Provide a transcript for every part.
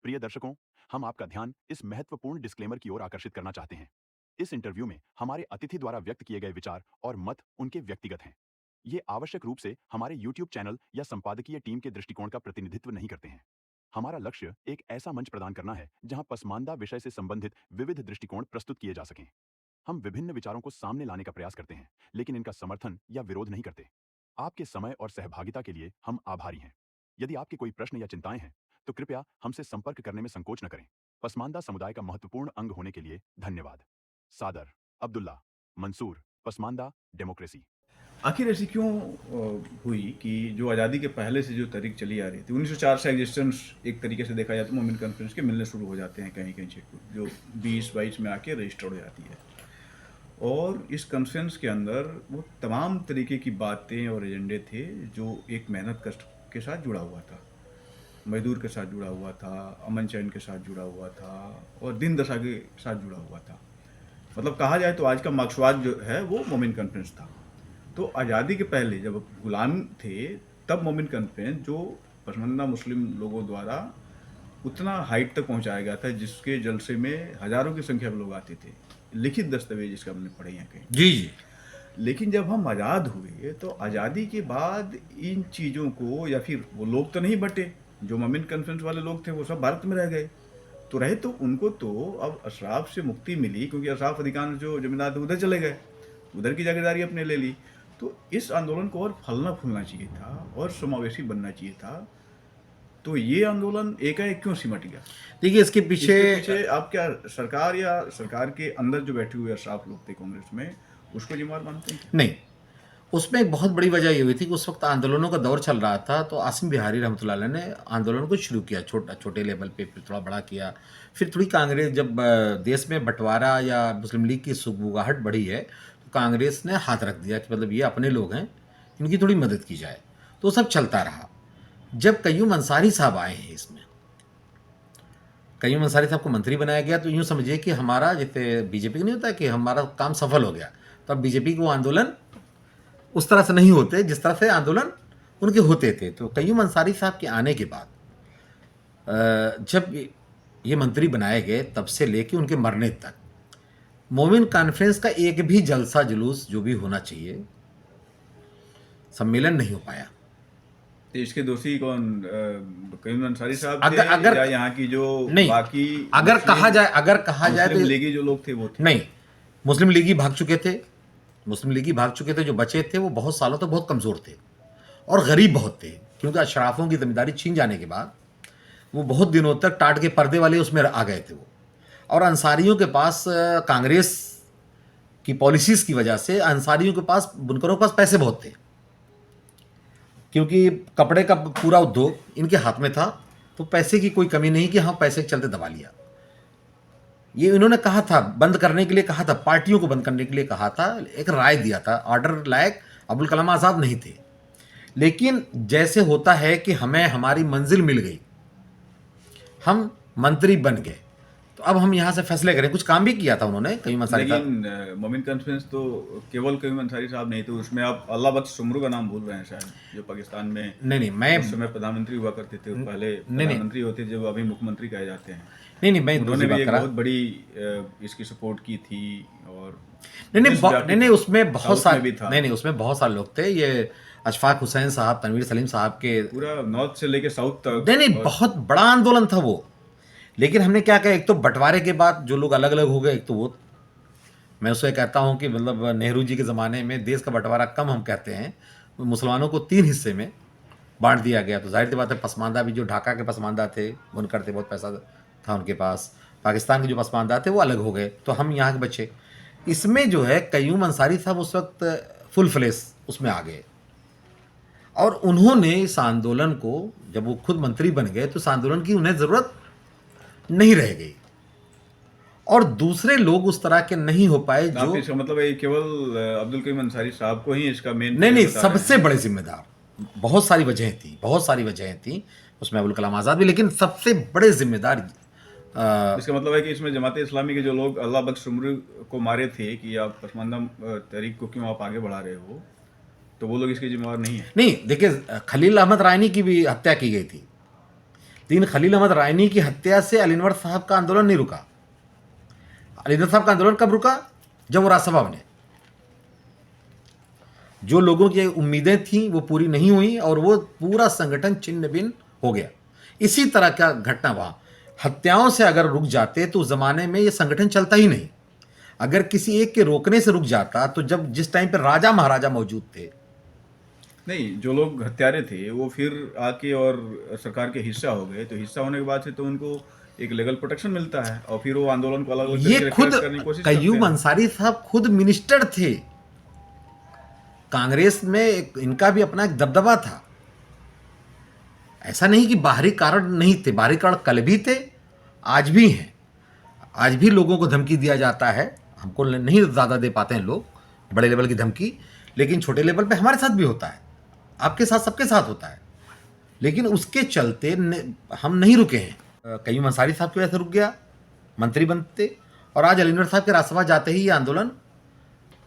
प्रिय दर्शकों, हम आपका ध्यान इस महत्वपूर्ण डिस्क्लेमर की ओर आकर्षित करना चाहते हैं। इस इंटरव्यू में हमारे अतिथि द्वारा व्यक्त किए गए विचार और मत उनके व्यक्तिगत हैं। ये आवश्यक रूप से हमारे YouTube चैनल या संपादकीय टीम के दृष्टिकोण का प्रतिनिधित्व नहीं करते हैं। हमारा लक्ष्य एक ऐसा मंच प्रदान करना है जहां पसमानदा विषय से संबंधित विविध दृष्टिकोण प्रस्तुत किए जा सकें। हम विभिन्न विचारों को सामने लाने का प्रयास करते हैं, लेकिन इनका समर्थन या विरोध नहीं करते। आपके समय और सहभागिता के लिए हम आभारी हैं। यदि आपके कोई प्रश्न या चिंताएं हैं, तो कृपया हमसे संपर्क करने में संकोच न करें। पसमानदा समुदाय का महत्वपूर्ण अंग होने के लिए धन्यवाद। सादर, अब्दुल्ला, मंसूर, पसमानदा, डेमोक्रेसी। आखिर ऐसी क्यों हुई कि जो आज़ादी के पहले से जो तारीख चली आ रही थी 1904 से एग्जिस्टेंस एक तरीके से देखा जाए तो मोमिन कॉन्फ्रेंस के मिलने शुरू हो जाते हैं कहीं कहीं से जो 20-22 में आके रजिस्टर्ड हो जाती है। और इस कॉन्फ्रेंस के अंदर वो तमाम तरीके की बातें और एजेंडे थे जो एक मेहनत कष्ट के साथ जुड़ा हुआ था, मजदूर के साथ जुड़ा हुआ था, अमन चैन के साथ जुड़ा हुआ था और दिन दशा के साथ जुड़ा हुआ था। मतलब कहा जाए तो आज का मार्क्सवाद जो है वो मोमिन कॉन्फ्रेंस था। तो आज़ादी के पहले जब गुलाम थे तब मोमिन कॉन्फ्रेंस जो पसमानदा मुस्लिम लोगों द्वारा उतना हाइट तक पहुंचाया गया था जिसके जलसे में हज़ारों की संख्या में लोग आते थे। लिखित दस्तावेज इसका हमने पढ़े हैं कहीं। जी जी। लेकिन जब हम आज़ाद हुए तो आज़ादी के बाद इन चीज़ों को या फिर वो लोग तो नहीं बटे, जो मोमिन कॉन्फ्रेंस वाले लोग थे वो सब भारत में रह गए। तो रहे तो उनको तो अब अशराफ से मुक्ति मिली क्योंकि अशराफ अधिकांश जो जमींदार थे उधर चले गए, उधर की जागीरदारी अपने ले ली। तो इस आंदोलन को और फलना फूलना चाहिए था और समावेशी बनना चाहिए था। तो ये आंदोलन एकाएक क्यों सिमट गया? देखिए इसके पीछे आप क्या सरकार या सरकार के अंदर जो बैठे हुए अशराफ लोग थे कांग्रेस में उसको जिम्मेदार मानते हैं? नहीं, उसमें एक बहुत बड़ी वजह ये हुई थी कि उस वक्त आंदोलनों का दौर चल रहा था। तो आसिम बिहारी रहमतुल्लाह अलैह ने आंदोलन को शुरू किया, छोटे लेवल पे, फिर थोड़ा बड़ा किया। फिर थोड़ी कांग्रेस जब देश में बंटवारा या मुस्लिम लीग की सुगबुगाहट बढ़ी है तो कांग्रेस ने हाथ रख दिया कि मतलब ये अपने लोग हैं, इनकी थोड़ी मदद की जाए। तो सब चलता रहा। जब कय्यूम अंसारी साहब आए हैं इसमें, कय्यूम अंसारी साहब को मंत्री बनाया गया, तो यूँ समझिए कि हमारा जैसे बीजेपी का नहीं होता कि हमारा काम सफल हो गया, तो अब बीजेपी को आंदोलन उस तरह से नहीं होते जिस तरह से आंदोलन उनके होते थे। तो कय्यूम अंसारी साहब के आने के बाद जब ये मंत्री बनाए गए तब से लेके उनके मरने तक मोमिन कॉन्फ्रेंस का एक भी जलसा जुलूस जो भी होना चाहिए, सम्मेलन नहीं हो पाया। तो इसके दोषी कौन? कय्यूम अंसारी साहब थे अगर या यहाँ की जो नहीं, बाकी अगर कहा जाए तो लीगी जो लोग थे वो थे? नहीं, मुस्लिम लीगी भाग चुके थे। मुस्लिम लीगी भाग चुके थे। जो बचे थे वो बहुत सालों तक बहुत कमज़ोर थे और गरीब बहुत थे, क्योंकि अशराफों की जिम्मेदारी छीन जाने के बाद वो बहुत दिनों तक टाट के पर्दे वाले उसमें आ गए थे वो। और अंसारियों के पास कांग्रेस की पॉलिसीज़ की वजह से अंसारियों के पास, बुनकरों के पास पैसे बहुत थे, क्योंकि कपड़े का पूरा उद्योग इनके हाथ में था। तो पैसे की कोई कमी नहीं कि हाँ पैसे के चलते दबा लिया। ये इन्होंने कहा था, बंद करने के लिए कहा था, पार्टियों को बंद करने के लिए कहा था, एक राय दिया था। ऑर्डर लायक अबुल कलाम आज़ाद नहीं थे। लेकिन जैसे होता है कि हमें हमारी मंजिल मिल गई, हम मंत्री बन गए, तो अब हम यहाँ से फैसले करें। कुछ काम भी किया था उन्होंने, कय्यूम अंसारी साहब। लेकिन मोमिन कॉन्फ्रेंस तो केवल कय्यूम अंसारी साहब नहीं थे उसमें। आप अल्लाह बख्श शुमरू का नाम भूल रहे हैं शायद, जो पाकिस्तान में नहीं, मैं उस समय प्रधानमंत्री हुआ करते थे। पहले प्रधानमंत्री होते थे, जो अभी मुख्यमंत्री कहे जाते हैं। नहीं, मैं उन्होंने भी एक बहुत बड़ी इसकी सपोर्ट की थी। और नहीं, उसमें बहुत सारे भी था। नहीं, उसमें बहुत सारे लोग थे। ये अशफाक हुसैन साहब, तनवीर सलीम साहब के, पूरा नॉर्थ से लेके साउथ तक। नहीं, बहुत बड़ा आंदोलन था वो। लेकिन हमने क्या किया, एक तो बंटवारे के बाद जो लोग अलग अलग हो गए, एक तो वो, मैं उससे कहता हूँ कि मतलब नेहरू जी के ज़माने में देश का बंटवारा कम हम कहते हैं, मुसलमानों को 3 हिस्से में बांट दिया गया। तो जाहिर सी बात है, पसमानदा भी, जो ढाका के पसमानदा थे, बुनकर थे, बहुत पैसा था उनके पास। पाकिस्तान के जो पसमानदा थे वो अलग हो गए, तो हम यहाँ के बच्चे। इसमें जो है कय्यूम अंसारी साहब उस वक्त फुल फ्लेश उसमें आ गए, और उन्होंने इस आंदोलन को, जब वो खुद मंत्री बन गए तो इस आंदोलन की उन्हें ज़रूरत नहीं रह गई, और दूसरे लोग उस तरह के नहीं हो पाए। जो इसका मतलब है केवल अब्दुल कय्यूम अंसारी साहब को ही इसका मेन नहीं, सबसे बड़े जिम्मेदार, बहुत सारी वजहें थी उसमें, अबुल कलाम आज़ाद भी, लेकिन सबसे बड़े जिम्मेदार इसका मतलब है कि इसमें जमात इस्लामी के जो लोग अल्लाह बख्श शुमरू को मारे थे कि आप पसमानदा तहरीक को क्यों आप आगे बढ़ा रहे हो, तो वो लोग इसके जिम्मेवार नहीं है। नहीं, देखिए, खलील अहमद रायनी की भी हत्या की गई थी, लेकिन खलील अहमद रायनी की हत्या से अलीनवर साहब का आंदोलन नहीं रुका। अलीनवर साहब का आंदोलन कब रुका? जब वो राजसभा बने। जो लोगों की उम्मीदें थीं वो पूरी नहीं हुई और वो पूरा संगठन छिन्न भिन्न हो गया। इसी तरह का घटना वहां हत्याओं से अगर रुक जाते तो उस जमाने में ये संगठन चलता ही नहीं। अगर किसी एक के रोकने से रुक जाता तो जब जिस टाइम पर राजा महाराजा मौजूद थे, नहीं, जो लोग हत्यारे थे वो फिर आके और सरकार के हिस्सा हो गए, तो हिस्सा होने के बाद से तो उनको एक लीगल प्रोटेक्शन मिलता है और फिर वो आंदोलन को अलग अलग ये तरीके से खुद repress करने की कोशिश करते कय्यूम हैं। अंसारी साहब खुद मिनिस्टर थे। कांग्रेस में इनका भी अपना एक दबदबा था। ऐसा नहीं कि बाहरी कारण नहीं थे, बाहरी कारण कल भी थे, आज भी हैं। आज भी लोगों को धमकी दिया जाता है, हमको नहीं ज़्यादा दे पाते हैं लोग बड़े लेवल की धमकी, लेकिन छोटे लेवल पे हमारे साथ भी होता है, आपके साथ, सबके साथ होता है। लेकिन उसके चलते हम नहीं रुके हैं। कय्यूम अंसारी साहब की वजह से रुक गया, मंत्री बनते, और आज अलीनवर साहब के राज्यसभा जाते ही ये आंदोलन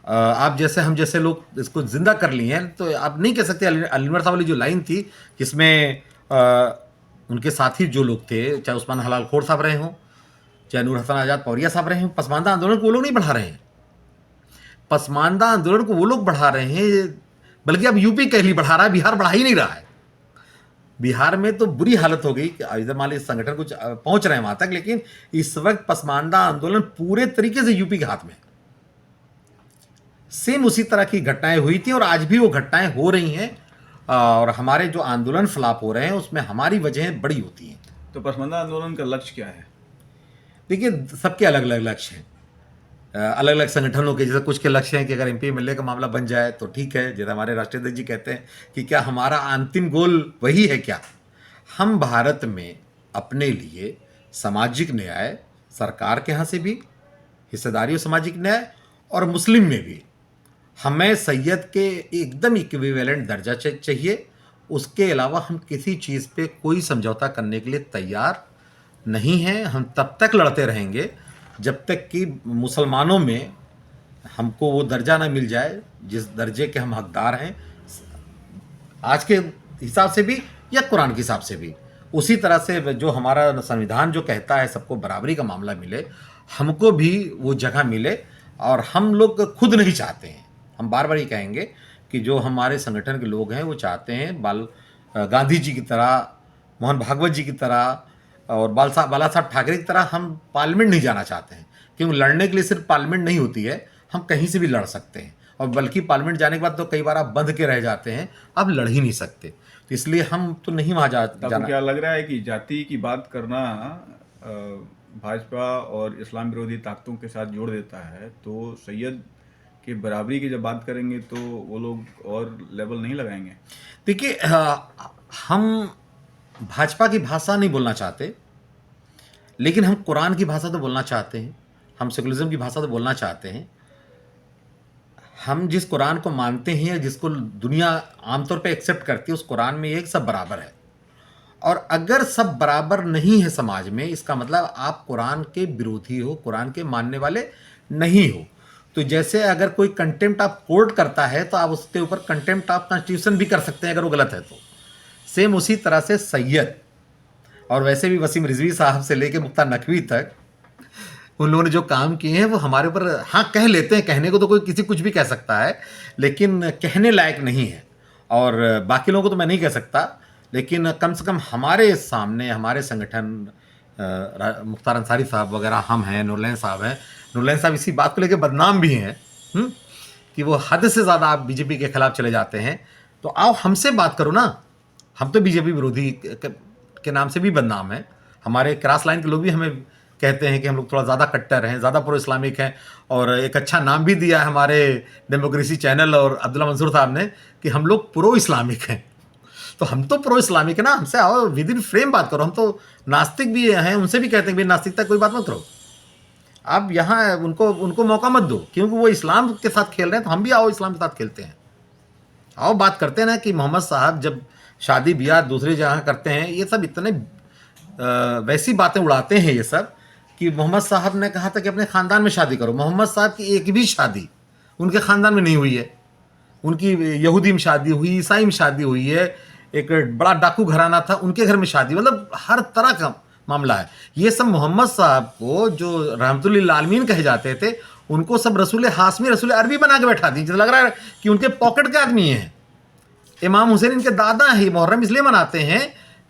आप जैसे हम जैसे लोग इसको जिंदा कर लिए हैं। तो आप नहीं कह सकते अलीनवर साहब वाली जो लाइन थी जिसमें उनके साथी जो लोग थे, चाहे उस्मान हलाल खोर साहब रहे हों, चाहे नूर हसन आज़ाद पौरिया साहब रहे हों, पसमानदा आंदोलन को वो लोग नहीं बढ़ा रहे हैं। पसमानदा आंदोलन को वो लोग बढ़ा रहे हैं, बल्कि अब यूपी कहली बढ़ा रहा है, बिहार बढ़ा ही नहीं रहा है। बिहार में तो बुरी हालत हो गई कि इधर मान लीजिए संगठन कुछ पहुंच रहे हैं वहां तक, लेकिन इस वक्त पसमानदा आंदोलन पूरे तरीके से यूपी के हाथ में। सेम उसी तरह की घटनाएं हुई थी और आज भी वो घटनाएं हो रही हैं, और हमारे जो आंदोलन फ्लॉप हो रहे हैं उसमें हमारी वजहें बड़ी होती हैं। तो पसमानदा आंदोलन का लक्ष्य क्या है? देखिए, सबके अलग अलग लक्ष्य हैं, अलग अलग संगठनों के। जैसे कुछ के लक्ष्य हैं कि अगर एमपी एमएलए का मामला बन जाए तो ठीक है, जैसे हमारे राष्ट्रीय अध्यक्ष जी कहते हैं कि क्या हमारा अंतिम गोल वही है क्या? हम भारत में अपने लिए सामाजिक न्याय, सरकार के यहाँ से भी हिस्सेदारी और सामाजिक न्याय, और मुस्लिम में भी हमें सैयद के एकदम इक्विवेलेंट दर्जा चाहिए। उसके अलावा हम किसी चीज़ पे कोई समझौता करने के लिए तैयार नहीं हैं। हम तब तक लड़ते रहेंगे जब तक कि मुसलमानों में हमको वो दर्जा ना मिल जाए जिस दर्जे के हम हकदार हैं, आज के हिसाब से भी या कुरान के हिसाब से भी। उसी तरह से जो हमारा संविधान जो कहता है सबको बराबरी का मामला मिले, हमको भी वो जगह मिले। और हम लोग खुद नहीं चाहते हैं, हम बार बार ये कहेंगे कि जो हमारे संगठन के लोग हैं वो चाहते हैं गांधी जी की तरह, मोहन भागवत जी की तरह और बाला साहब ठाकरे की तरह हम पार्लियामेंट नहीं जाना चाहते हैं। क्योंकि लड़ने के लिए सिर्फ पार्लियामेंट नहीं होती है, हम कहीं से भी लड़ सकते हैं, और बल्कि पार्लियामेंट जाने के बाद तो कई बार आप बंध के रह जाते हैं, आप लड़ ही नहीं सकते। तो इसलिए हम तो नहीं वहाँ जाना। क्या लग रहा है कि जाति की बात करना भाजपा और इस्लाम विरोधी ताकतों के साथ जोड़ देता है, तो सैयद की बराबरी की जब बात करेंगे तो वो लोग और लेवल नहीं लगाएंगे? देखिए, हम भाजपा की भाषा नहीं बोलना चाहते, लेकिन हम कुरान की भाषा तो बोलना चाहते हैं, हम सेकुलरिज्म की भाषा तो बोलना चाहते हैं। हम जिस कुरान को मानते हैं, जिसको दुनिया आमतौर पे एक्सेप्ट करती है, उस कुरान में एक सब बराबर है। और अगर सब बराबर नहीं है समाज में, इसका मतलब आप कुरान के विरोधी हो, कुरान के मानने वाले नहीं हो। तो जैसे अगर कोई कंटेम्प्ट ऑफ कोर्ट करता है तो आप उसके ऊपर कंटेम्प्ट ऑफ कॉन्स्टिट्यूशन भी कर सकते हैं अगर वो गलत है तो। सेम उसी तरह से सैयद और वैसे भी वसीम रिजवी साहब से लेके मुख्तार नकवी तक उन लोगों ने जो काम किए हैं वो हमारे ऊपर, हाँ कह लेते हैं, कहने को तो कोई किसी कुछ भी कह सकता है, लेकिन कहने लायक नहीं है। और बाकी लोगों को तो मैं नहीं कह सकता, लेकिन कम से कम हमारे सामने हमारे संगठन, मुख्तार अंसारी साहब वगैरह हम हैं, नूरलैन साहब हैं। नूरलैन साहब इसी बात को लेकर बदनाम भी हैं कि वो हद से ज़्यादा आप बीजेपी के खिलाफ चले जाते हैं। तो आओ हमसे बात करो ना, हम तो बीजेपी विरोधी के नाम से भी बदनाम हैं। हमारे क्रॉस लाइन के लोग भी हमें कहते हैं कि हम लोग थोड़ा ज़्यादा कट्टर हैं, ज़्यादा प्रो इस्लामिक हैं, और एक अच्छा नाम भी दिया है हमारे डेमोक्रेसी चैनल और अब्दुल्ला मंसूर साहब ने कि हम लोग प्रो इस्लामिक हैं। तो हम तो प्रो इस्लामिक है ना, हमसे आओ विद इन फ्रेम बात करो। हम तो नास्तिक भी हैं, उनसे भी कहते हैं भाई नास्तिकता कोई बात मत करो, आप यहाँ उनको मौका मत दो, क्योंकि वो इस्लाम के साथ खेल रहे हैं, तो हम भी आओ इस्लाम के साथ खेलते हैं। आओ बात करते हैं ना कि मोहम्मद साहब जब शादी ब्याह दूसरी जगह करते हैं, ये सब इतने वैसी बातें उड़ाते हैं ये सब कि मोहम्मद साहब ने कहा था कि अपने ख़ानदान में शादी करो। मोहम्मद साहब की एक भी शादी उनके ख़ानदान में नहीं हुई है। उनकी यहूदी में शादी हुई, ईसाई में शादी हुई है, एक बड़ा डाकू घराना था, उनके घर में शादी, मतलब हर तरह का मामला है। ये सब मोहम्मद साहब को जो रहमतुल्लिल आलमीन कहे जाते थे, उनको सब रसूल हाशमी रसूल अरबी बना के बैठा दी, जैसे लग रहा है कि उनके पॉकेट के आदमी हैं। इमाम हुसैन इनके दादा हैं। मुहर्रम इसलिए मनाते हैं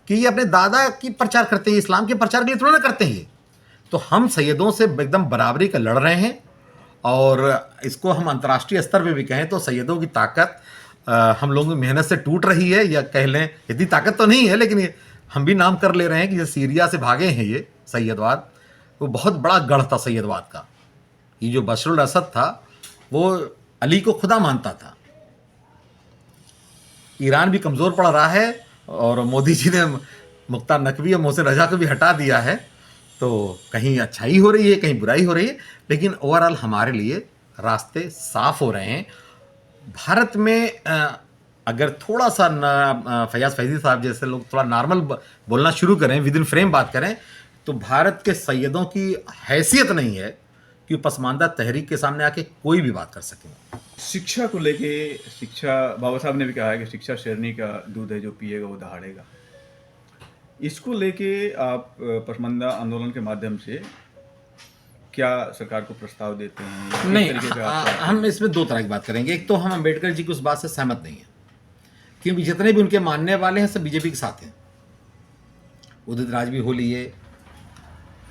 कि ये अपने दादा की प्रचार करते हैं, इस्लाम के प्रचार के लिए थोड़ा ना करते हैं ये। तो हम सैयदों से एकदम बराबरी का लड़ रहे हैं, और इसको हम अंतर्राष्ट्रीय स्तर पे भी कहें तो सैयदों की ताकत हम लोगों की मेहनत से टूट रही है, या कह लें इतनी ताकत तो नहीं है, लेकिन ये हम भी नाम कर ले रहे हैं कि जैसे सीरिया से भागे हैं ये सैयदवाद, वो बहुत बड़ा गढ़ था सैयदवाद का। ये जो बशरुल असद था वो अली को खुदा मानता था। ईरान भी कमज़ोर पड़ रहा है, और मोदी जी ने मुख्तार नकवी और मोहसिन रजा को भी हटा दिया है, तो कहीं अच्छाई हो रही है, कहीं बुराई हो रही है, लेकिन ओवरऑल हमारे लिए रास्ते साफ हो रहे हैं। भारत में अगर थोड़ा सा फैयाज फैजी साहब जैसे लोग थोड़ा नॉर्मल बोलना शुरू करें, विद इन फ्रेम बात करें, तो भारत के सैयदों की हैसियत नहीं है कि पसमानदा तहरीक के सामने आके कोई भी बात कर सकें। शिक्षा को लेके, शिक्षा, बाबा साहब ने भी कहा है कि शिक्षा शेरनी का दूध है, जो पिएगा वो दहाड़ेगा। इसको लेके आप पसमानदा आंदोलन के माध्यम से क्या सरकार को प्रस्ताव देते हैं? किस नहीं, तरीके का आप- हम इसमें दो तरह की बात करेंगे। एक तो हम अम्बेडकर जी की उस बात से सहमत नहीं है, क्योंकि जितने भी उनके मानने वाले हैं सब बीजेपी के साथ हैं। उदित राज भी हो लिए,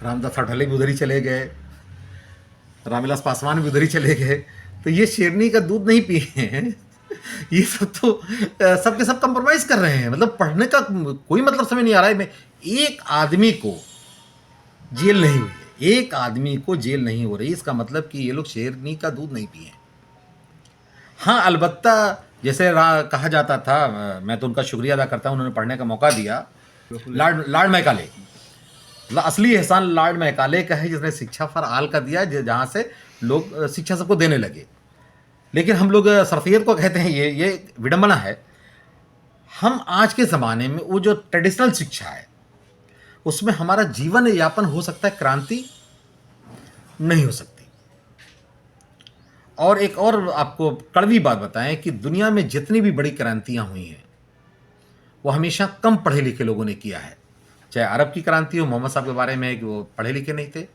रामदास अठावले भी उधर ही चले गए, रामविलास पासवान भी उधर ही चले गए, तो ये शेरनी का दूध नहीं पिए हैं। ये सब तो सबके सब कंप्रोमाइज कर रहे हैं। मतलब पढ़ने का कोई मतलब समझ नहीं आ रहा है। मैं एक आदमी को जेल नहीं हुई है, एक आदमी को जेल नहीं हो रही, इसका मतलब कि ये लोग शेरनी का दूध नहीं पिए। हाँ, अलबत्ता जैसे कहा जाता था, मैं तो उनका शुक्रिया अदा करता हूँ, उन्होंने पढ़ने का मौका दिया। लॉर्ड मैकाले, असली एहसान लॉर्ड मैकाले का है, जिसने शिक्षा फॉर ऑल का दिया, जहाँ से लोग शिक्षा सबको देने लगे। लेकिन हम लोग सरफियत को कहते हैं, ये विडंबना है। हम आज के ज़माने में वो जो ट्रेडिशनल शिक्षा है उसमें हमारा जीवन यापन हो सकता है, क्रांति नहीं हो सकती। और एक और आपको कड़वी बात बताएं कि दुनिया में जितनी भी बड़ी क्रांतियां हुई हैं वो हमेशा कम पढ़े लिखे लोगों ने किया है। चाहे अरब की क्रांति हो, मोहम्मद साहब के बारे में है कि वो पढ़े लिखे नहीं थे,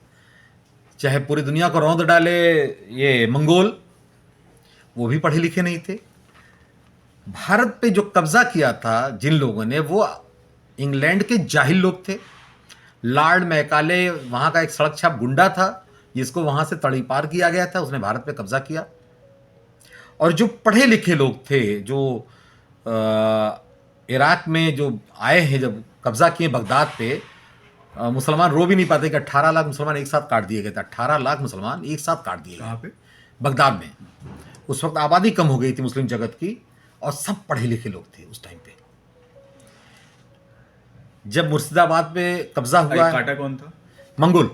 चाहे पूरी दुनिया को रौंद डाले ये मंगोल, वो भी पढ़े लिखे नहीं थे। भारत पे जो कब्जा किया था जिन लोगों ने, वो इंग्लैंड के जाहिल लोग थे। लॉर्ड मैकाले वहाँ का एक सड़क छाप गुंडा था, जिसको वहाँ से तड़ी पार किया गया था, उसने भारत पे कब्जा किया। और जो पढ़े लिखे लोग थे, जो इराक में जो आए हैं, जब कब्जा किए बगदाद पे, मुसलमान रो भी नहीं पाते कि 18 लाख मुसलमान एक साथ काट दिए गए थे। 18 लाख मुसलमान एक साथ काट दिए गए। कहाँ पे? बगदाद में। उस वक्त आबादी कम हो गई थी मुस्लिम जगत की, और सब पढ़े लिखे लोग थे उस टाइम पे। जब मुर्शिदाबाद पे कब्जा हुआ, काटा कौन था? मंगोल।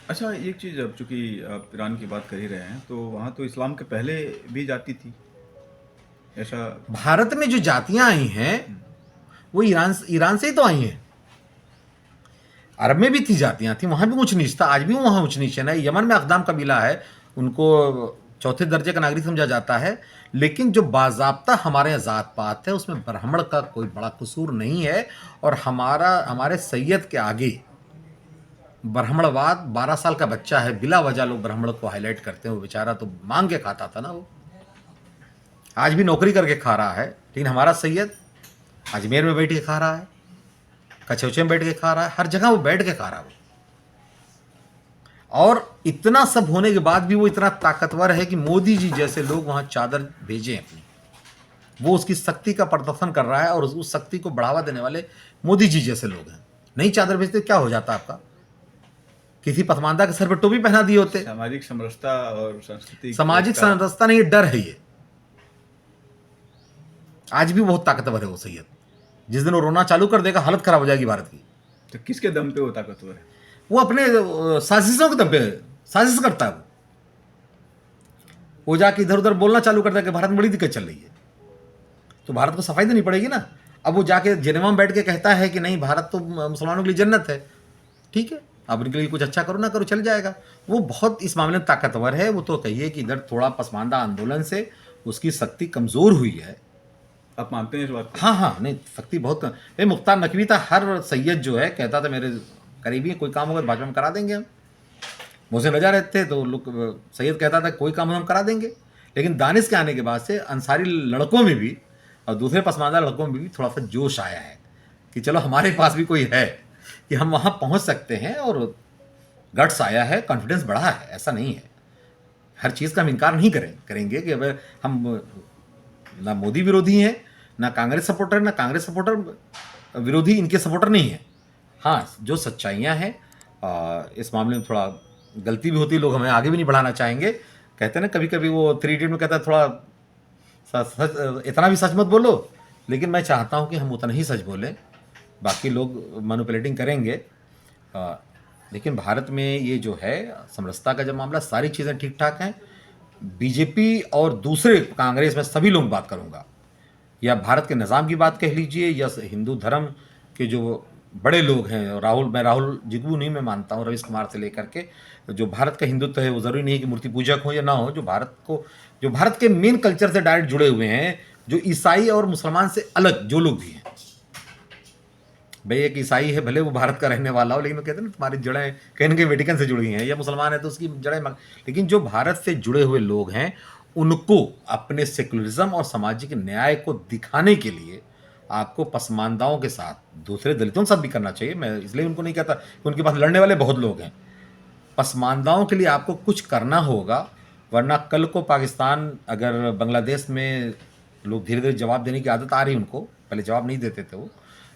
अच्छा, एक चीज़, अब चूंकि आप ईरान की बात कर ही रहे हैं, तो वहाँ तो इस्लाम के पहले भी जाती थी, ऐसा? भारत में जो जातियां आई हैं वो ईरान से ही तो आई हैं। अरब में भी थी जातियां थी, वहां भी ऊंच नीच था, आज भी वहां ऊंच नीच है ना। यमन में अकदाम कबीला है, उनको चौथे दर्जे का नागरिक समझा जाता है, लेकिन जो बाज़ाब्ता हमारे यहाँ ज़ात पात है उसमें ब्राह्मण का कोई बड़ा कसूर नहीं है। और हमारे सैयद के आगे ब्राह्मणवाद, 12 साल का बच्चा है, बिला वजह लोग ब्राह्मण को हाईलाइट करते हैं। वो बेचारा तो मांग के खाता था ना, वो आज भी नौकरी करके खा रहा है, लेकिन हमारा सैयद अजमेर में बैठ के खा रहा है, कचौचे में बैठ के खा रहा है, हर जगह वो बैठ के खा रहा है वो। और इतना सब होने के बाद भी वो इतना ताकतवर है कि मोदी जी जैसे लोग वहाँ चादर भेजें अपनी, वो उसकी शक्ति का प्रदर्शन कर रहा है। और उस शक्ति को बढ़ावा देने वाले मोदी जी जैसे लोग हैं। नहीं चादर भेजते क्या हो जाता आपका? किसी पसमानदा के सर पर टोपी पहना दिए होते। सामाजिक समरसता और संस्कृति, सामाजिक समरसता नहीं, डर है ये। आज भी बहुत ताकतवर है वो सैयद। जिस दिन वो रोना चालू कर देगा हालत खराब हो जाएगी भारत की। तो किसके दम पे वो ताकतवर है? वो अपने साजिशों के दम पे साजिश करता है। वो जाके इधर उधर बोलना चालू करता है कि भारत में बड़ी दिक्कत चल रही है, तो भारत को सफाई देनी पड़ेगी ना। अब वो जाके जेनेवा में बैठ के कहता है कि नहीं, भारत तो मुसलमानों के लिए जन्नत है। ठीक है, अब इनके लिए कुछ अच्छा करो ना करो, चल जाएगा। वो बहुत इस मामले में ताकतवर है। वो तो कहिए कि इधर थोड़ा पसमानदा आंदोलन से उसकी शक्ति कमज़ोर हुई है, आप मानते हैं इस बात को? हाँ हाँ, नहीं सख्ती बहुत ये मुख्तार नकवी था, हर सैयद जो है कहता था मेरे करीबी कोई काम होगा तो भाजपा में करा देंगे हम। मोहसिन रजा रहते थे तो लोग सैयद कहता था कोई काम हम करा देंगे। लेकिन दानिश के आने के बाद से अंसारी लड़कों में भी और दूसरे पसमानदा लड़कों में भी थोड़ा सा जोश आया है कि चलो हमारे पास भी कोई है कि हम वहाँ पहुँच सकते हैं, और गट्स आया है, कॉन्फिडेंस बढ़ा है। ऐसा नहीं है, हर चीज़ का हम इनकार नहीं करेंगे कि अब हम ना मोदी विरोधी हैं, ना कांग्रेस सपोर्टर, ना कांग्रेस सपोर्टर विरोधी इनके सपोर्टर नहीं है। हाँ, जो सच्चाइयाँ हैं इस मामले में थोड़ा गलती भी होती है, लोग हमें आगे भी नहीं बढ़ाना चाहेंगे। कहते हैं ना कभी कभी वो 3 इडियट में कहता है थोड़ा सच, इतना भी सच मत बोलो, लेकिन मैं चाहता हूँ कि हम उतना ही सच बोलें, बाकी लोग मैनिपुलेटिंग करेंगे। लेकिन भारत में ये जो है समरसता का जब मामला, सारी चीज़ें ठीक ठाक हैं। बीजेपी और दूसरे कांग्रेस में सभी लोग बात करूँगा, या भारत के निज़ाम की बात कह लीजिए, या हिंदू धर्म के जो बड़े लोग हैं, मैं राहुल जिगू नहीं मैं मानता हूँ, रवीश कुमार से लेकर के जो भारत का हिंदुत्व है, वो ज़रूरी नहीं है कि मूर्ति पूजक हो या ना हो, जो भारत के मेन कल्चर से डायरेक्ट जुड़े हुए हैं, जो ईसाई और मुसलमान से अलग जो लोग भी हैं। भाई एक ईसाई है, भले वो भारत का रहने वाला हो, लेकिन वो कहते हैं ना तुम्हारी जड़ें कहीं ना कहीं वेटिकन से जुड़ी हैं, या मुसलमान है तो उसकी जड़ें, लेकिन जो भारत से जुड़े हुए लोग हैं उनको अपने सेकुलरिज्म और सामाजिक न्याय को दिखाने के लिए आपको पसमानदाओं के साथ, दूसरे दलितों के साथ भी करना चाहिए। मैं इसलिए उनको नहीं कहता कि उनके पास लड़ने वाले बहुत लोग हैं। पसमानदाओं के लिए आपको कुछ करना होगा, वरना कल को पाकिस्तान, अगर बांग्लादेश में लोग धीरे धीरे जवाब देने की आदत आ रही है उनको, पहले जवाब नहीं देते थे वो,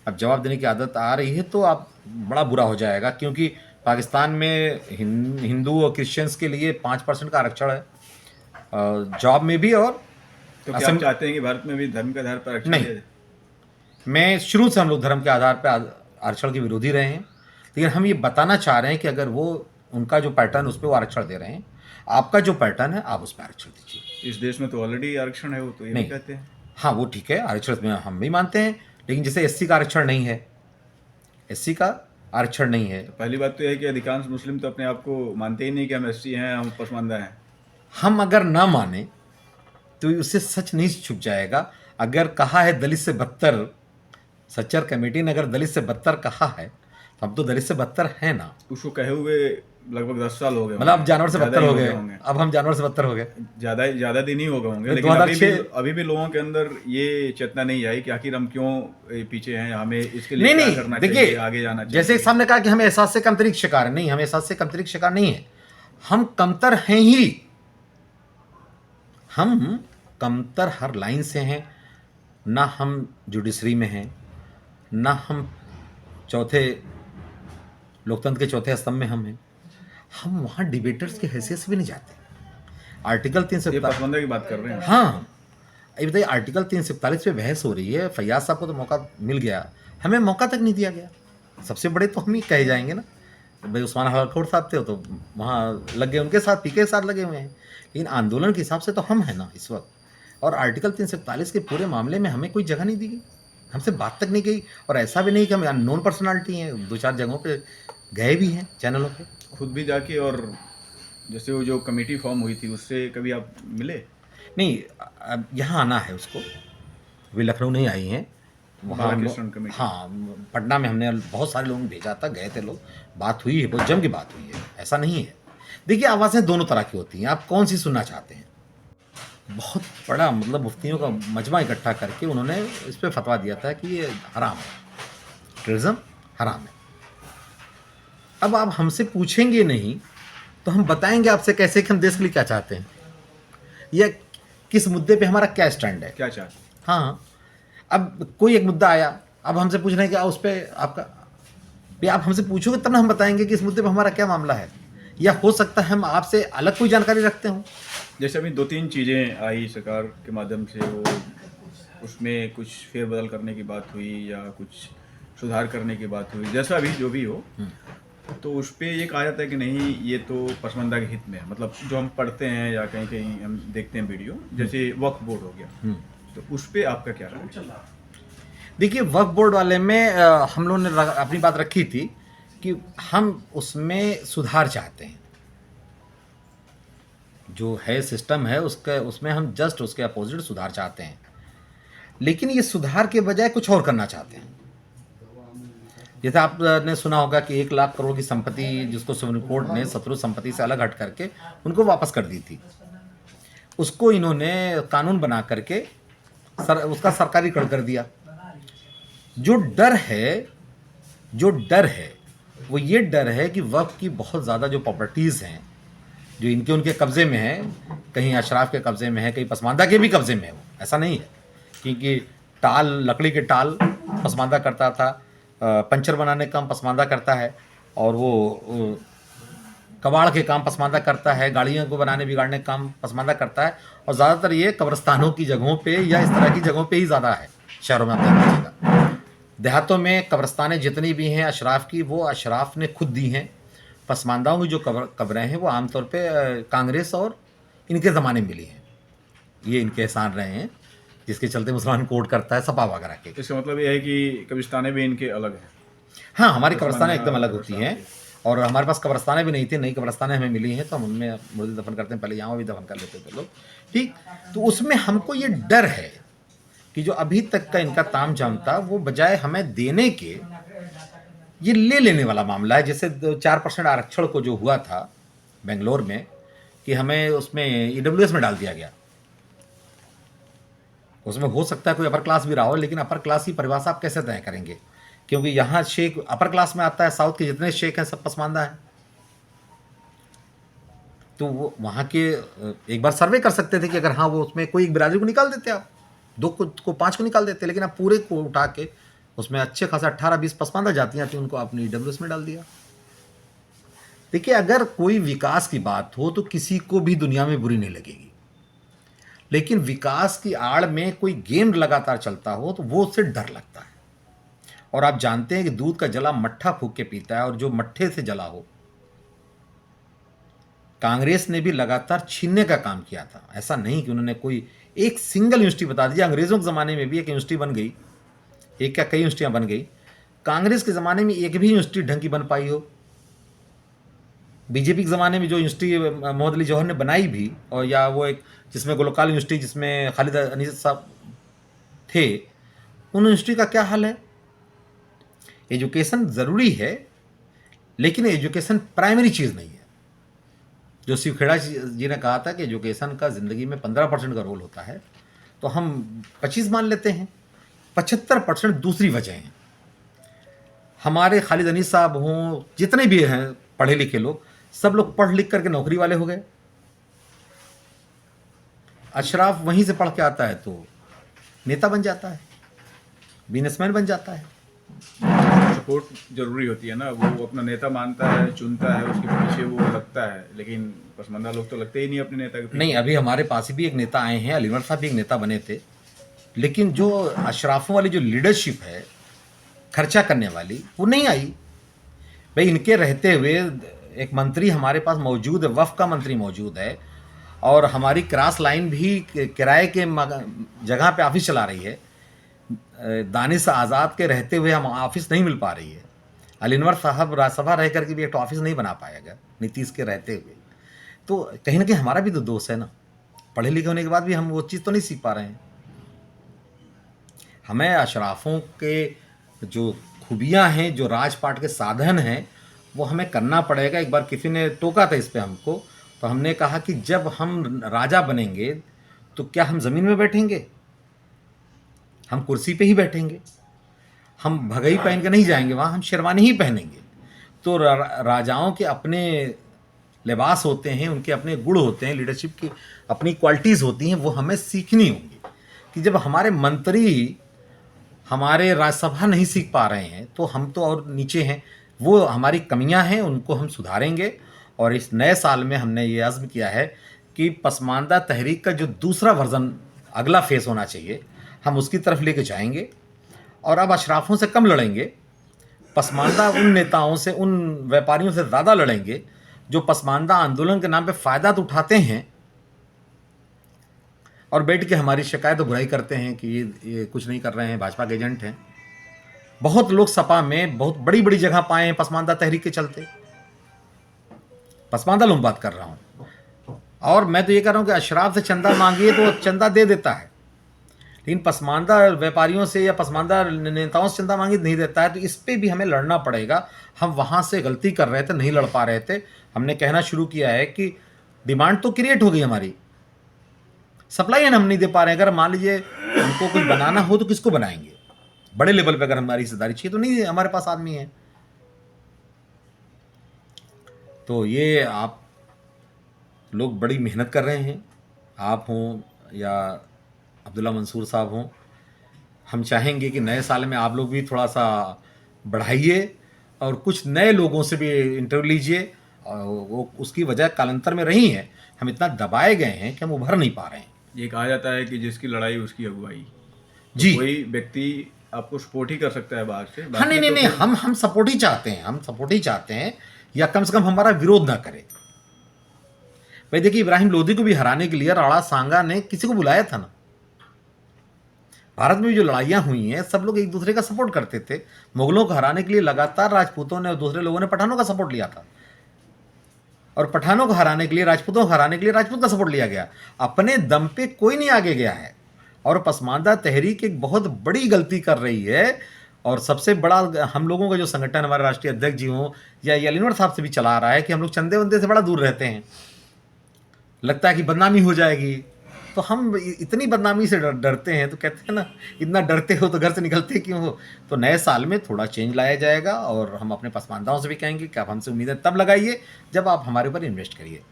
अब जवाब देने की आदत आ रही है, तो आप बड़ा बुरा हो जाएगा। क्योंकि पाकिस्तान में हिंदू और क्रिश्चियंस के लिए 5% का आरक्षण है जॉब में भी, और तो क्या आप चाहते हैं कि भारत में भी धर्म के आधार पर आरक्षण नहीं, दिया जाए? मैं शुरू से हम लोग धर्म के आधार पर आरक्षण के विरोधी रहे हैं, लेकिन हम ये बताना चाह रहे हैं कि अगर वो उनका जो पैटर्न उस पर वो आरक्षण दे रहे हैं, आपका जो पैटर्न है आप उस पर आरक्षण दीजिए। इस देश में तो ऑलरेडी आरक्षण है, वो तो ये नहीं कहते हैं। हाँ वो ठीक है, आरक्षण में हम भी मानते हैं, लेकिन जैसे एससी का आरक्षण नहीं है, एससी का आरक्षण नहीं है। तो पहली बात तो यह है कि अधिकांश मुस्लिम तो अपने आप को मानते ही नहीं कि हम एससी हैं, हम पसमानदा हैं। हम अगर ना माने तो उससे सच नहीं छुप जाएगा। अगर कहा है दलित से बदतर, सच्चर कमेटी ने अगर दलित से बदतर कहा है, तो हम तो दलित से बदतर हैं ना। उसको कहे हुए लगभग 10 साल हो गए, मतलब अब जानवर से बदतर हो गए, अब हम जानवर से बदतर हो गए। ज़्यादा दिन ही हो गए होंगे, लेकिन अभी भी लोगों के अंदर ये चेतना नहीं आई कि आखिर हम क्यों पीछे हैं, हमें इसके लिए क्या करना चाहिए, आगे जाना चाहिए। जैसे सामने कहा कि हम एहसास से कमतरी के शिकार नहीं, हम एहसास से कमतरी के शिकार नहीं है, हम कमतर हैं ही, हम कमतर हर लाइन से हैं ना। हम जुडिशरी में हैं ना, हम चौथे लोकतंत्र के चौथे स्तंभ में हम हैं। हम वहाँ डिबेटर्स की हैसियत से भी नहीं जाते। आर्टिकल 347 की बात कर रहे हैं। हाँ, ये बताइए, आर्टिकल 347 पे बहस हो रही है। फैयाज साहब को तो मौका मिल गया, हमें मौका तक नहीं दिया गया। सबसे बड़े तो हम ही कहे जाएंगे ना, भाई उस्मान हलालखोर साहब थे तो वहाँ लग गए, उनके साथ पीके के साथ लगे हुए हैं, लेकिन आंदोलन के हिसाब से तो हम हैं ना इस वक्त। और आर्टिकल 347 के पूरे मामले में हमें कोई जगह नहीं दी गई, हमसे बात तक नहीं गई। और ऐसा भी नहीं कि हम अननोन पर्सनालिटी हैं, 2-4 जगहों पे गए भी हैं, चैनलों पे खुद भी जाके। और जैसे वो जो कमेटी फॉर्म हुई थी उससे कभी आप मिले? नहीं, अब यहाँ आना है उसको, वे लखनऊ नहीं आई हैं वहाँ। हाँ, पटना में हमने बहुत सारे लोगों को भेजा था, गए थे लोग, बात हुई है, बहुत जम की बात हुई है, ऐसा नहीं है। देखिए, आवाज़ें दोनों तरह की होती हैं, आप कौन सी सुनना चाहते हैं। बहुत बड़ा मतलब मुफ्तियों का मजमा इकट्ठा करके उन्होंने इस पर फतवा दिया था कि ये हराम है, टेररिज्म हराम है। अब आप हमसे पूछेंगे नहीं तो हम बताएंगे आपसे कैसे कि हम देश के लिए क्या चाहते हैं, या किस मुद्दे पे हमारा क्या स्टैंड है, क्या चाहते हैं। हाँ, अब कोई एक मुद्दा आया, अब हमसे पूछ रहे हैं कि उस पर आपका, आप हमसे पूछोगे तब ना हम बताएंगे कि इस मुद्दे पे हमारा क्या मामला है, या हो सकता है हम आपसे अलग कोई जानकारी रखते हों। जैसे अभी 2-3 चीज़ें आई सरकार के माध्यम से, वो उसमें कुछ फेरबदल करने की बात हुई या कुछ सुधार करने की बात हुई, जैसा भी जो भी हो, तो उस पर ये कहा जाता है कि नहीं ये तो पसमानदा के हित में है। मतलब जो हम पढ़ते हैं या कहीं कहीं हम देखते हैं वीडियो, जैसे वक्फ बोर्ड हो गया, तो उस पर आपका क्या राय है? देखिए, वक्फ बोर्ड वाले में हम लोगों ने अपनी बात रखी थी कि हम उसमें सुधार चाहते हैं। जो है सिस्टम है उसमें हम जस्ट उसके अपोजिट सुधार चाहते हैं। लेकिन ये सुधार के बजाय कुछ और करना चाहते हैं। जैसे आपने सुना होगा कि 1 लाख करोड़ की संपत्ति जिसको सुप्रीम कोर्ट ने शत्रु संपत्ति से अलग हट करके उनको वापस कर दी थी, उसको इन्होंने कानून बना करके उसका सरकारीकरण कर दिया। जो डर है वो ये डर है कि वक्फ की बहुत ज़्यादा जो प्रॉपर्टीज़ हैं जो इनके उनके कब्ज़े में है, कहीं अशराफ के कब्ज़े में है, कहीं पसमानदा के भी कब्ज़े में है, वो ऐसा नहीं है, क्योंकि लकड़ी के टाल पसमानदा करता था, पंचर बनाने का काम पसमानदा करता है, और वो कबाड़ के काम पसमानदा करता है, गाड़ियों को बनाने बिगाड़ने का काम पसमानदा करता है, और ज़्यादातर ये कब्रस्तानों की जगहों पे या इस तरह की जगहों पे ही ज़्यादा है। शहरों में आप देख लीजिएगा, देहातों में कब्रस्तानें जितनी भी हैं अशराफ की, वो अशराफ ने खुद दी हैं। पसमानदाओं की जो कब्रें हैं वो आमतौर पे कांग्रेस और इनके ज़माने में मिली हैं, ये इनके एहसान रहे हैं, जिसके चलते मुसलमान कोर्ट करता है सपा वगैरह के। इसका मतलब ये है कि कब्रिस्तानें भी इनके अलग हैं। हाँ, हमारी कब्रस्तानें एकदम अलग होती हैं, और हमारे पास कब्रस्तानें भी नहीं थी, नई कब्रस्तानें हमें मिली हैं, तो हम उनमें मुर्दे दफन करते हैं। पहले यहाँ भी दफन कर लेते थे लोग, ठीक। तो उसमें हमको ये डर है कि जो अभी तक का इनका ताम झाम था वो बजाय हमें देने के ये ले लेने वाला मामला है। जैसे 4% आरक्षण को जो हुआ था बेंगलोर में, कि हमें उसमें ईडब्ल्यूएस में डाल दिया गया। उसमें हो सकता है कोई अपर क्लास भी रहा हो, लेकिन अपर क्लास की परिभाषा आप कैसे तय करेंगे, क्योंकि यहाँ शेख अपर क्लास में आता है, साउथ के जितने शेख हैं सब पसमानदा हैं। तो वो वहाँ के एक बार सर्वे कर सकते थे कि अगर हाँ वो उसमें कोई एक बिरादरी को निकाल देते, आप 2 को 5 को निकाल देते, लेकिन आप पूरे को उठा के उसमें अच्छे खासा 18-20 पसमानदा जातियाँ थी, उनको आपने ईडब्ल्यूएस में डाल दिया। देखिए, अगर कोई विकास की बात हो तो किसी को भी दुनिया में बुरी नहीं लगेगी, लेकिन विकास की आड़ में कोई गेम लगातार चलता हो तो वो उससे डर लगता है। और आप जानते हैं कि दूध का जला मट्ठा फूंक के पीता है, और जो मट्ठे से जला हो, कांग्रेस ने भी लगातार छीनने का काम किया था। ऐसा नहीं कि उन्होंने कोई एक सिंगल यूनिवर्सिटी बता दीजिए। अंग्रेजों के ज़माने में भी एक यूनिवर्सिटी बन गई, एक क्या कई यूनिवर्सिटियाँ बन गई। कांग्रेस के ज़माने में एक भी यूनिवर्सिटी ढंग की बन पाई हो। बीजेपी के ज़माने में जो यूनिवर्सिटी मोहम्मद अली जौहर ने बनाई भी, और या वो एक जिसमें गोलकाल यूनिवर्सिटी जिसमें खालिद अनीस साहब थे, उन यूनिवर्सिटी का क्या हाल है। एजुकेशन ज़रूरी है, लेकिन एजुकेशन प्राइमरी चीज़ नहीं है। जो शिव खेड़ा जी ने कहा था कि एजुकेशन का ज़िंदगी में 15% का रोल होता है, तो हम 25 मान लेते हैं। 75% दूसरी वजह हैं। हमारे खालिद अनीस साहब हों, जितने भी हैं पढ़े लिखे लोग, सब लोग पढ़ लिख करके नौकरी वाले हो गए। अशराफ वहीं से पढ़ के आता है तो नेता बन जाता है, बिजनेसमैन बन जाता है। सपोर्ट जरूरी होती है ना, वो अपना नेता मानता है, चुनता है, उसके पीछे वो लगता है, लेकिन पसमानदा लोग तो लगते ही नहीं अपने नेता के पीछे। नहीं, अभी हमारे पास भी एक नेता आए हैं, अलीवर साहब भी एक नेता बने थे, लेकिन जो अशराफों वाली जो लीडरशिप है खर्चा करने वाली, वो नहीं आई। भाई, इनके रहते हुए एक मंत्री हमारे पास मौजूद है, वफ़ का मंत्री मौजूद है, और हमारी क्रॉस लाइन भी किराए के जगह पे ऑफिस चला रही है। दानिश आज़ाद के रहते हुए हम ऑफिस नहीं मिल पा रही है। अलीवर साहब राज्यसभा रह करके भी एक ऑफिस नहीं बना पाएगा नीतीश के रहते हुए। तो कहीं ना कहीं हमारा भी तो दोष है ना, पढ़े लिखे होने के बाद भी हम वो चीज़ तो नहीं सीख पा रहे हैं। हमें अशराफों के जो खूबियाँ हैं, जो राजपाट के साधन हैं, वो हमें करना पड़ेगा। एक बार किसी ने टोका था इस पे हमको, तो हमने कहा कि जब हम राजा बनेंगे तो क्या हम ज़मीन में बैठेंगे? हम कुर्सी पे ही बैठेंगे, हम भगई पहन के नहीं जाएंगे वहाँ, हम शेरवानी ही पहनेंगे। तो राजाओं के अपने लिबास होते हैं, उनके अपने गुण होते हैं, लीडरशिप की अपनी क्वालिटीज़ होती हैं, वो हमें सीखनी होंगी। कि जब हमारे मंत्री हमारे राज्यसभा नहीं सीख पा रहे हैं तो हम तो और नीचे हैं। वो हमारी कमियां हैं, उनको हम सुधारेंगे। और इस नए साल में हमने ये अज़्म किया है कि पसमानदा तहरीक का जो दूसरा वर्ज़न अगला फेस होना चाहिए, हम उसकी तरफ लेके जाएंगे। और अब अशराफों से कम लड़ेंगे, पसमानदा उन नेताओं से, उन व्यापारियों से ज़्यादा लड़ेंगे जो पसमानदा आंदोलन के नाम पे फ़ायदा तो उठाते हैं और बैठ के हमारी शिकायत और बुराई करते हैं कि ये कुछ नहीं कर रहे हैं, भाजपा के एजेंट हैं। बहुत लोग सपा में बहुत बड़ी बड़ी जगह पाए हैं पसमानदा तहरीक के चलते। पसमानदा लोग बात कर रहा हूँ, और मैं तो ये कह रहा हूँ कि अशराफ से चंदा मांगिए तो चंदा दे देता है, लेकिन पसमानदा व्यापारियों से या पसमानदा नेताओं से चंदा मांगी नहीं देता है, तो इस पे भी हमें लड़ना पड़ेगा। हम वहाँ से गलती कर रहे थे, नहीं लड़ पा रहे थे। हमने कहना शुरू किया है कि डिमांड तो क्रिएट हो गई हमारी, सप्लाई हम नहीं दे पा रहे हैं। अगर मान लीजिए हमको कुछ बनाना हो तो किसको बनाएंगे? बड़े लेवल पे अगर हमारी हिस्सेदारी चाहिए तो नहीं हमारे पास आदमी है। तो ये आप लोग बड़ी मेहनत कर रहे हैं, आप हों या अब्दुल्ला मंसूर साहब हों। हम चाहेंगे कि नए साल में आप लोग भी थोड़ा सा बढ़ाइए और कुछ नए लोगों से भी इंटरव्यू लीजिए। और वो उसकी वजह कालांतर में रही है, हम इतना दबाए गए हैं कि हम उभर नहीं पा रहे हैं। ये कहा जाता है कि जिसकी लड़ाई उसकी अगुवाई। तो जी। कोई व्यक्ति आपको सपोर्ट ही कर सकता है बाहर से। हाँ, बाकी नहीं, तो फिर- हम सपोर्ट ही चाहते हैं, हम सपोर्ट ही चाहते हैं, या कम से कम हमारा विरोध ना करे। भाई देखिए, इब्राहिम लोदी को भी हराने के लिए राणा सांगा ने किसी को बुलाया था ना। भारत में भी जो लड़ाइयाँ हुई हैं, सब लोग एक दूसरे का सपोर्ट करते थे। मुगलों को हराने के लिए लगातार राजपूतों ने और दूसरे लोगों ने पठानों का सपोर्ट लिया था, और पठानों को हराने के लिए, राजपूतों को हराने के लिए राजपूत का सपोर्ट लिया गया। अपने दम पे कोई नहीं आगे गया है, और पसमानदा तहरीक एक बहुत बड़ी गलती कर रही है। और सबसे बड़ा हम लोगों का जो संगठन, हमारे राष्ट्रीय अध्यक्ष जी हों या अलीनवर साहब से भी चला रहा है कि हम लोग चंदे वंदे से बड़ा दूर रहते हैं, लगता है कि बदनामी हो जाएगी। तो हम इतनी बदनामी से डरते हैं, तो कहते हैं ना, इतना डरते हो तो घर से निकलते क्यों हो? तो नए साल में थोड़ा चेंज लाया जाएगा, और हम अपने पसमानदाओं से भी कहेंगे कि आप हमसे उम्मीदें तब लगाइए जब आप हमारे ऊपर इन्वेस्ट करिए।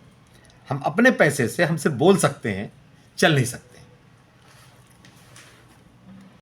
हम अपने पैसे से हम सिर्फ बोल सकते हैं, चल नहीं सकते।